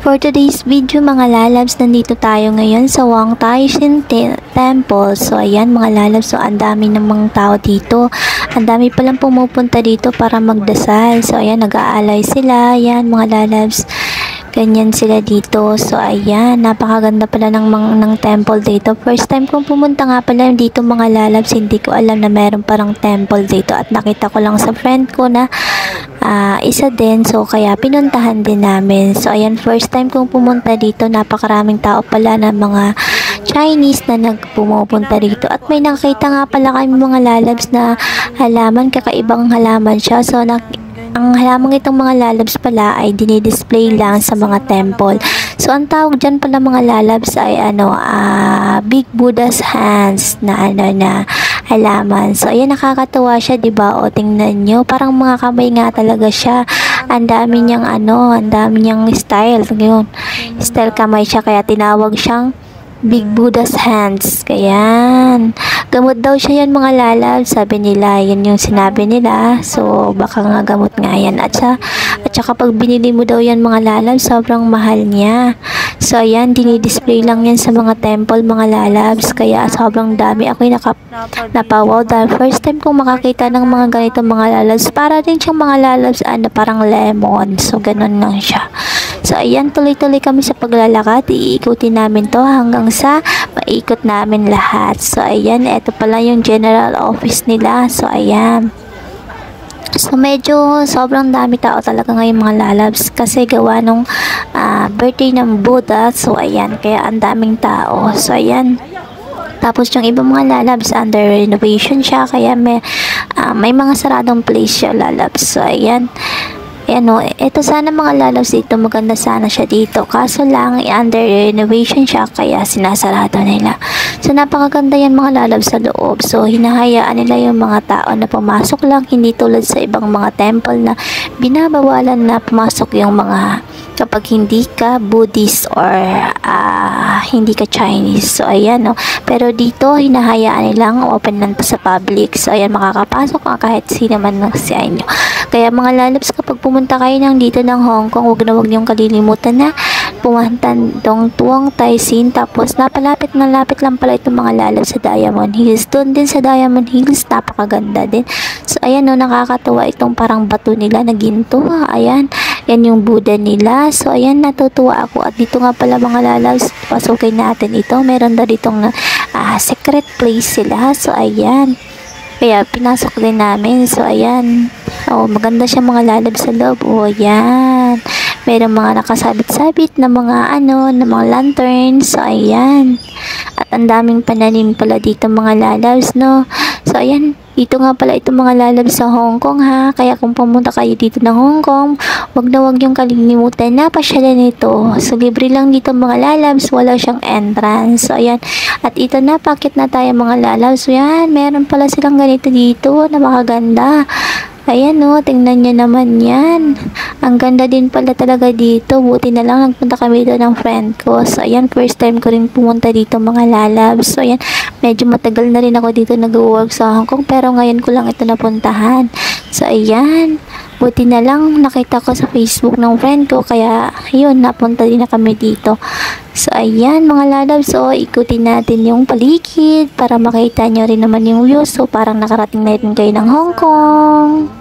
For today's video mga lalabs, nandito tayo ngayon sa Wang Tai Shin Temple. So ayan mga lalabs, so ang dami namang tao dito. Ang dami palang pumupunta dito para magdasal. So ayan, nag-aalay sila. Ayan mga lalabs, ganyan sila dito. So ayan, napakaganda pala ng temple dito. First time kong pumunta nga pala dito mga lalabs, hindi ko alam na meron parang temple dito. At nakita ko lang sa friend ko na isa din, so kaya pinuntahan din namin. So ayan, first time kong pumunta dito, napakaraming tao pala na mga Chinese na nagpumupunta dito. At may nakita nga pala kami mga lalabs na halaman, kakaibang halaman siya. So ang halamang itong mga lalabs pala ay dinidisplay lang sa mga temple. So ang tawag dyan pala mga lalabs ay Big Buddha's hands na halaman. So ayan, nakakatuwa siya, 'di ba? O tingnan niyo, parang mga kamay nga talaga siya. Ang dami niyang ang dami niyang style. Ngayon, style kamay siya kaya tinawag siyang Big Buddha's hands. Kayan. Gamot daw siya yan mga lalab. Sabi nila, yan yung sinabi nila. So, baka nga gamot nga yan. At saka pag binili mo daw yan mga lalab, sobrang mahal niya. So, ayan, dinidisplay lang yan sa mga temple mga lalabs. Kaya sobrang dami. Ako'y napawaw dahil first time kong makakita ng mga ganito mga lalabs. Para din siyang mga lalabs, parang lemon. So, ganun lang siya. So, ayan, tuloy-tuloy kami sa paglalakad. Iikutin namin to hanggang sa maikot namin lahat. So, ayan, ito pala yung general office nila. So, ayan. So, medyo sobrang dami tao talaga ngayon mga lalabs kasi gawa nung birthday ng Buddha. So, ayan, kaya ang daming tao. So, ayan. Tapos, yung ibang mga lalabs, under renovation siya. Kaya may mga saradong place siya lalabs. So, ayan. Ayan o, ito sana mga lalabs dito, maganda sana siya dito. Kaso lang, under renovation siya, kaya sinasarado nila. So, napakaganda yan mga lalabs sa loob. So, hinahayaan nila yung mga tao na pumasok lang, hindi tulad sa ibang mga temple na binabawalan na pumasok yung mga kapag hindi ka Buddhist or hindi ka Chinese. So, ayan o. Pero dito, hinahayaan nilang open lang to sa public. So, ayan, makakapasok ka kahit sino man sa inyo. Kaya mga lalabs, kapag pumunta kayo dito ng Hong Kong, huwag niyong kalilimutan na pumunta tong Wang Tai Shin. Tapos napalapit na lapit lang pala itong mga lalabs sa Diamond Hills. Doon din sa Diamond Hills, napakaganda din. So ayan o, nakakatuwa itong parang bato nila na ginto. Ayan, yan yung Buddha nila. So ayan, natutuwa ako. At dito nga pala mga lalabs, pasukin natin ito. Meron na ditong secret place sila. So ayan, kaya pinasok din namin. So ayan, maganda siya mga lalab sa loob. Ayan, mayroong mga nakasabit-sabit na mga na mga lanterns. So ayan, at ang daming pananim pala dito mga lalabs, no. So ayan, dito nga pala itong mga lalabs sa Hong Kong ha. Kaya kung pumunta kayo dito ng Hong Kong, wag yung kalilimutan na pasyalan nito. So libre lang dito mga lalabs, wala siyang entrance. So ayan, at ito na, pakit na tayo mga lalabs. So yan, meron pala silang ganito dito na makaganda. Ayan o, tingnan nyo naman yan. Ang ganda din pala talaga dito. Buti na lang nagpunta kami dito ng friend ko. So ayan, first time ko rin pumunta dito mga lalabs. So ayan, medyo matagal na rin ako dito nag-work sa Hong Kong, pero ngayon ko lang ito napuntahan. So ayan, buti na lang nakita ko sa Facebook ng friend ko, kaya yun, napunta din na kami dito. So ayan mga lalabs, so ikutin natin yung paligid para makita nyo rin naman yung view. So parang nakarating na rin kayo ng Hong Kong.